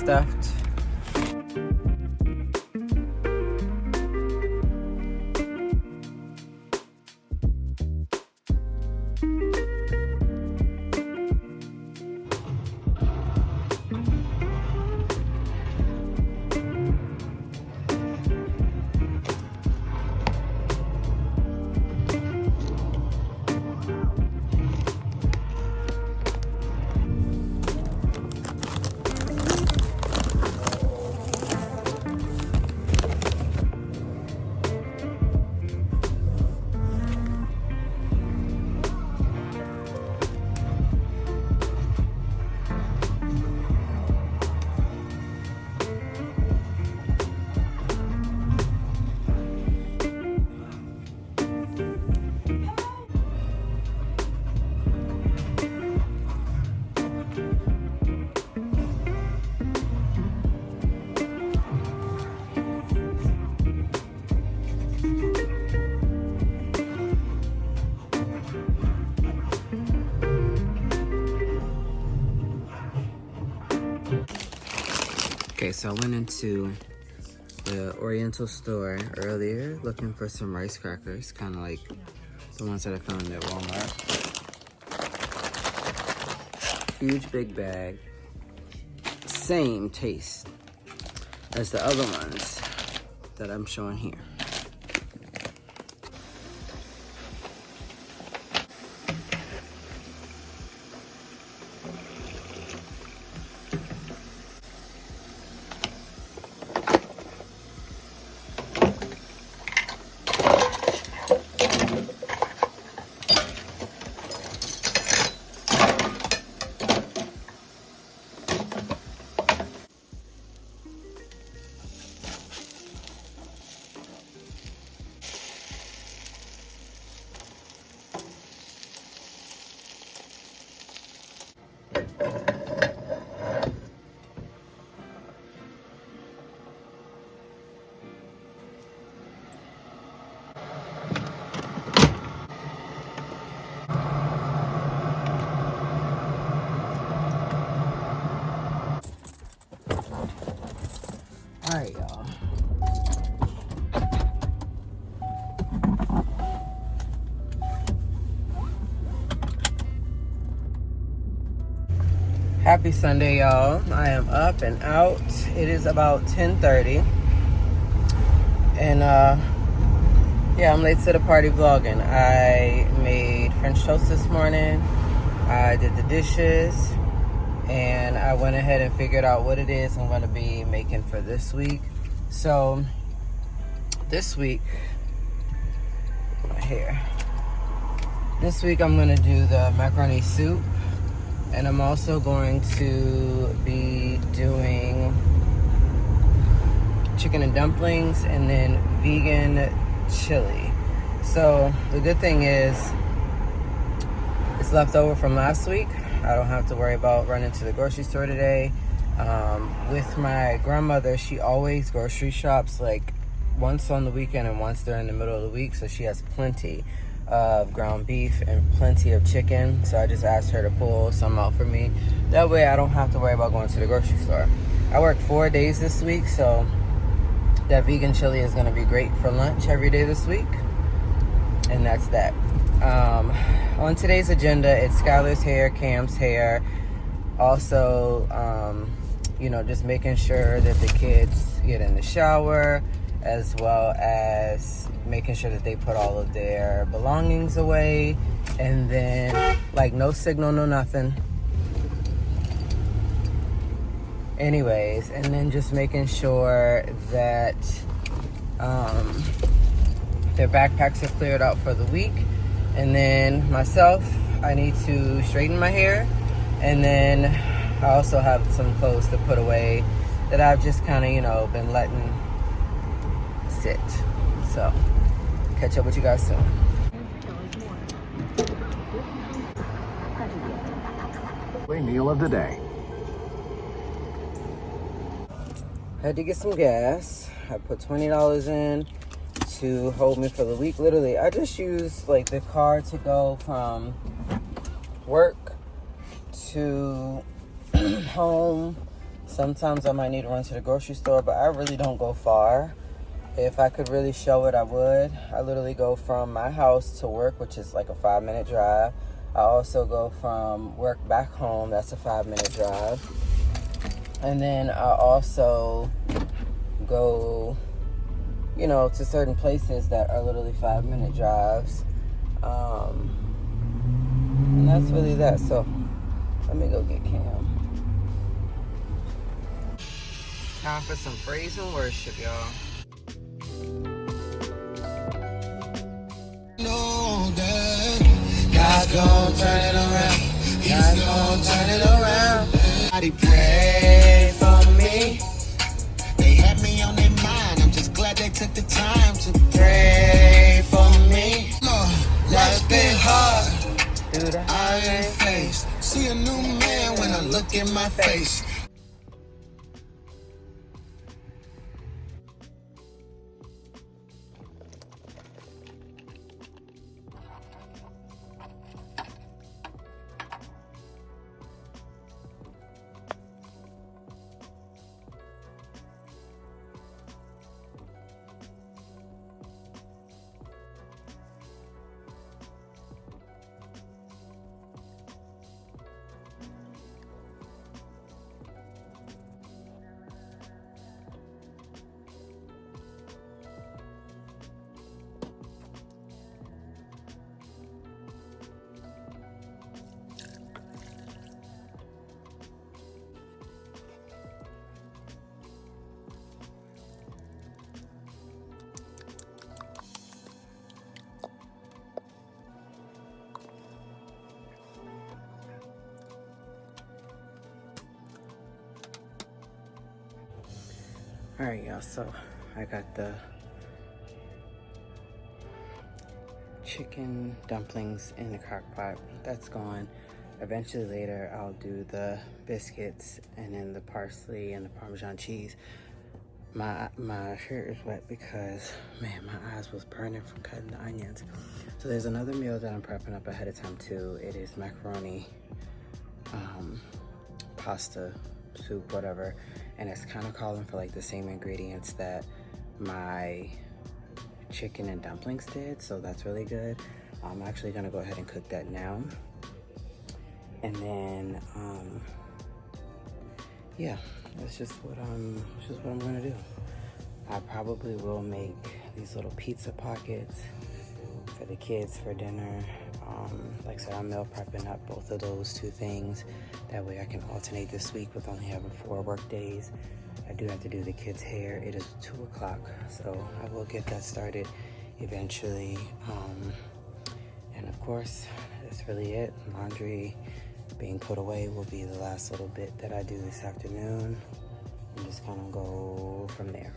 stuffed. Okay, so I went into the Oriental store earlier looking for some rice crackers, kind of like the ones that I found at Walmart. Huge big bag, same taste as the other ones that I'm showing here. All right, y'all. Happy Sunday, y'all. I am up and out. It is about 10:30. And yeah, I'm late to the party vlogging. I made French toast this morning. I did the dishes. And I went ahead and figured out what it is I'm going to be making for this week. So, this week, right here. This week I'm going to do the macaroni soup. And I'm also going to be doing chicken and dumplings and then vegan chili. So, the good thing is, it's left over from last week. I don't have to worry about running to the grocery store today. With my grandmother, she always grocery shops like once on the weekend and once during the middle of the week. So she has plenty of ground beef and plenty of chicken. So I just asked her to pull some out for me. That way I don't have to worry about going to the grocery store. I worked 4 days this week, so that vegan chili is going to be great for lunch every day this week. And that's that. On today's agenda, it's Skylar's hair, Cam's hair. Also, you know, just making sure that the kids get in the shower, as well as making sure that they put all of their belongings away. And then, like, no signal, no nothing. Anyways, and then just making sure that their backpacks are cleared out for the week. And then myself, I need to straighten my hair. And then I also have some clothes to put away that I've just kind of, you know, been letting sit. So, catch up with you guys soon. Meal of the day. Had to get some gas. I put $20 in to hold me for the week. Literally, I just used like the car to go from work to home Sometimes I might need to run to the grocery store, but I really don't go far. If I could really show it, I would. I literally go from my house to work, which is like a 5-minute drive. I also go from work back home. That's a 5-minute drive. And then I also go, you know, to certain places that are literally 5-minute drives. And that's really that. So let me go get Cam. Time for some praise and worship, y'all. Know that God's gonna turn it around. He's gonna turn it around. Somebody pray for me. They had me on their mind. I'm just glad they took the time to pray for me. Life's been hard. Dude, I ain't faced. See a new man when I look in my face. All right, y'all, so I got the chicken dumplings in the crock pot. That's gone. Eventually later, I'll do the biscuits and then the parsley and the Parmesan cheese. My shirt is wet because, man, my eyes was burning from cutting the onions. So there's another meal that I'm prepping up ahead of time too. It is macaroni, pasta, soup, whatever. And it's kind of calling for like the same ingredients that my chicken and dumplings did, so that's really good. I'm actually gonna go ahead and cook that now. And then yeah, that's just what I'm gonna do. I probably will make these little pizza pockets for the kids for dinner. Like I said, I'm meal prepping up both of those two things. That way I can alternate this week with only having 4 work days. I do have to do the kids' hair. It is 2 o'clock, so I will get that started eventually. And of course, that's really it. Laundry being put away will be the last little bit that I do this afternoon. And just kind of go from there.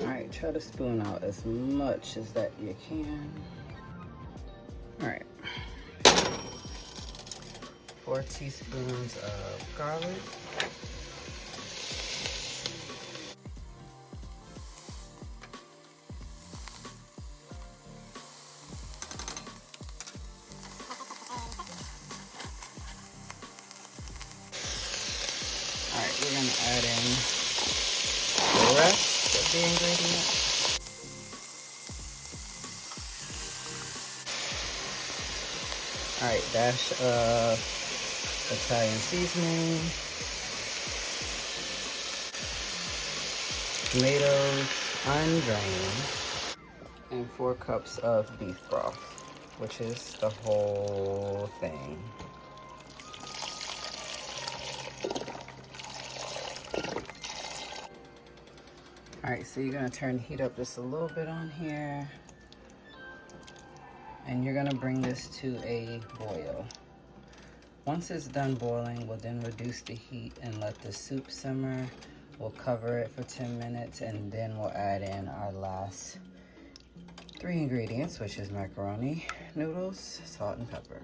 Alright, try to spoon out as much as that you can. Alright. 4 teaspoons of garlic. Alright, we're gonna add in the rest of the ingredients. Alright, dash of Italian seasoning, tomatoes undrained, and 4 cups of beef broth, which is the whole thing. Alright, so you're gonna turn the heat up just a little bit on here. And you're gonna bring this to a boil. Once it's done boiling, we'll then reduce the heat and let the soup simmer. We'll cover it for 10 minutes and then we'll add in our last 3 ingredients, which is macaroni, noodles, salt, and pepper.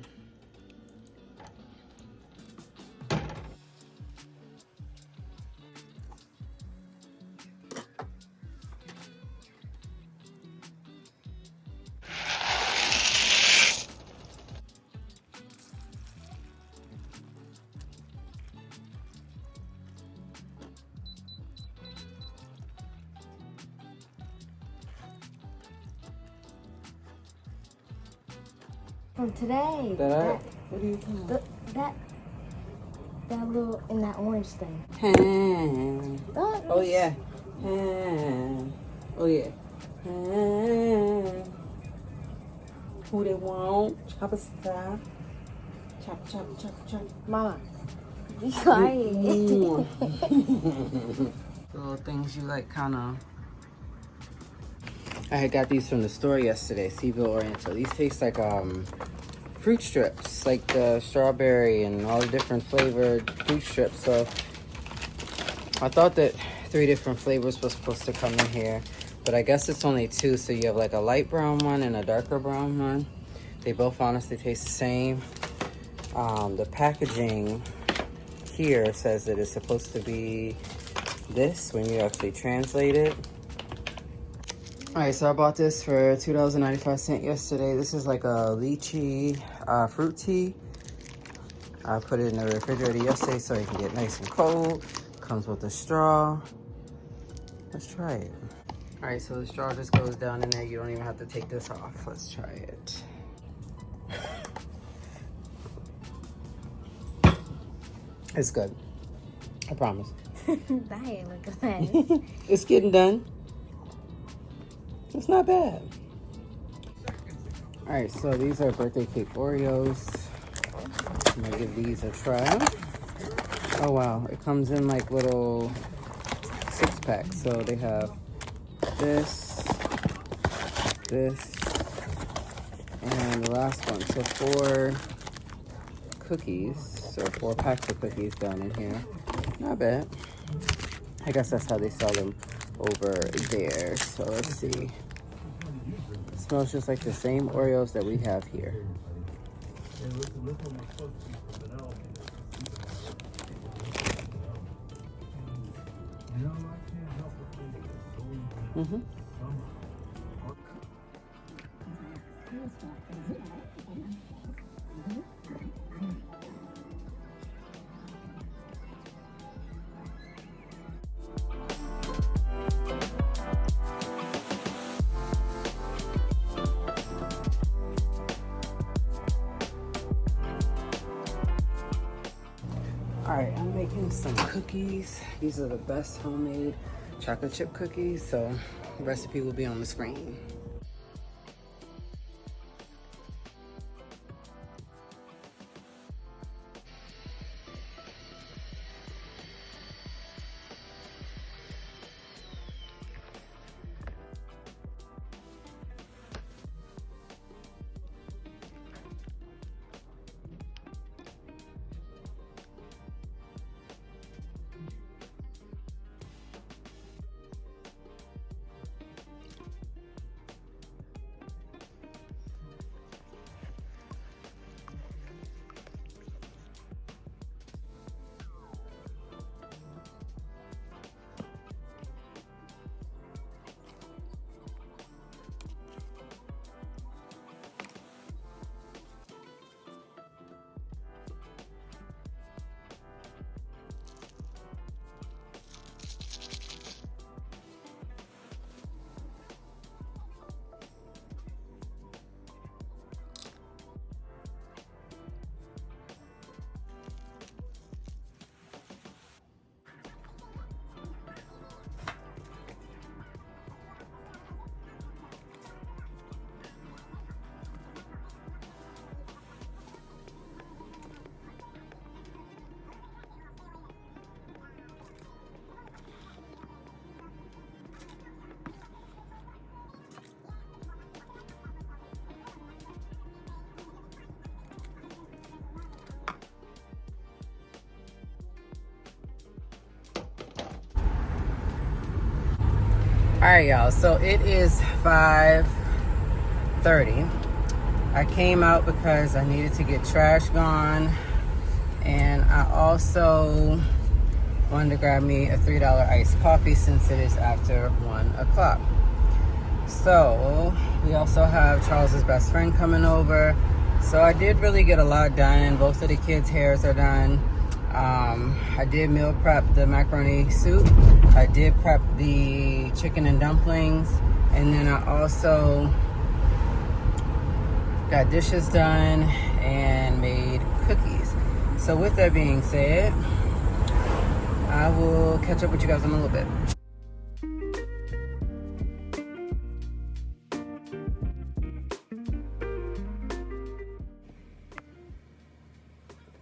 From today. What are you talking about? That little in that orange thing. Oh yeah. Oh yeah. Who they want? Chop a style. Chop, chop, chop, chop. Mama, be quiet. Little things you like, kind of. I had got these from the store yesterday, Seaville Oriental. These taste like fruit strips, like the strawberry and all the different flavored fruit strips. So I thought that 3 different flavors was supposed to come in here, but I guess it's only 2. So you have like a light brown one and a darker brown one. They both honestly taste the same. The packaging here says that it's supposed to be this when you actually translate it. All right, so I bought this for $2.95 yesterday. This is like a lychee fruit tea. I put it in the refrigerator yesterday so it can get nice and cold. Comes with a straw. Let's try it. All right, so the straw just goes down in there. You don't even have to take this off. Let's try it. It's good. I promise. That ain't look nice. It's getting done. It's not bad. All right, so these are birthday cake Oreos. I'm gonna give these a try. Oh wow, it comes in like little 6-packs. So they have this, and the last one. So 4 cookies, or 4 packs of cookies down in here. Not bad. I guess that's how they sell them over there. So let's see. It smells just like the same Oreos that we have here. All right, I'm making some cookies. These are the best homemade chocolate chip cookies, so the recipe will be on the screen. All right, y'all, so it is 5 7:30. I came out because I needed to get trash gone, and I also wanted to grab me a $3 iced coffee since it is after 1 o'clock. So we also have Charles's best friend coming over. So I did really get a lot done. Both of the kids' hairs are done. I did meal prep the macaroni soup. I did prep the chicken and dumplings. And then I also got dishes done and made cookies. So with that being said, I will catch up with you guys in a little bit.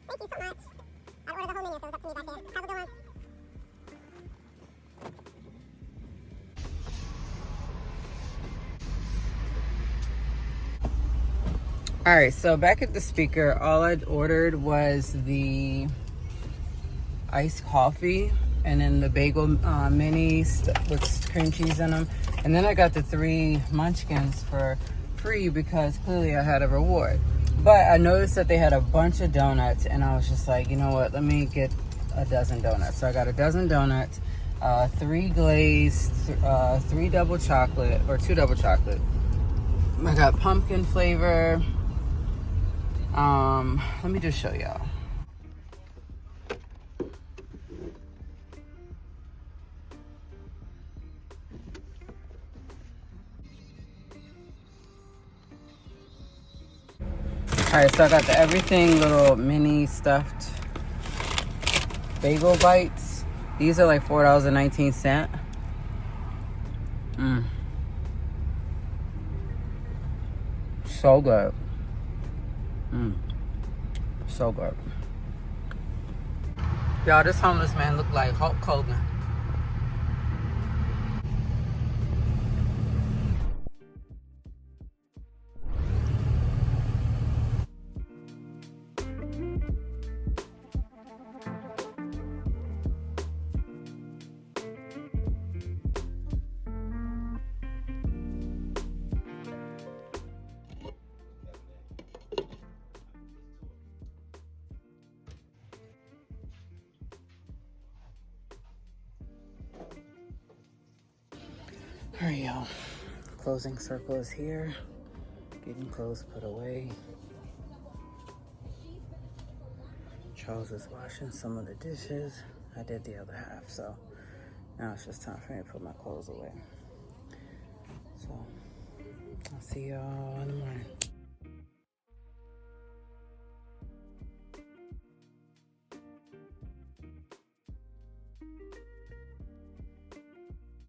Thank you so much. I ordered the whole menu, so it was up to me back there. Have a good one. All right, so back at the speaker, all I'd ordered was the iced coffee and then the bagel minis with cream cheese in them. And then I got the 3 munchkins for free because clearly I had a reward. But I noticed that they had a bunch of donuts, and I was just like, you know what, let me get a dozen donuts. So I got a dozen donuts, 3 glazed, 3 double chocolate, or 2 double chocolate. I got pumpkin flavor. Let me just show y'all. Alright, so I got the everything little mini stuffed bagel bites. These are like $4.19. So good. So good. Y'all, this homeless man looked like Hulk Hogan. All right, y'all. Closing circle is here. Getting clothes put away. Charles is washing some of the dishes. I did the other half, so now it's just time for me to put my clothes away. So I'll see y'all in the morning.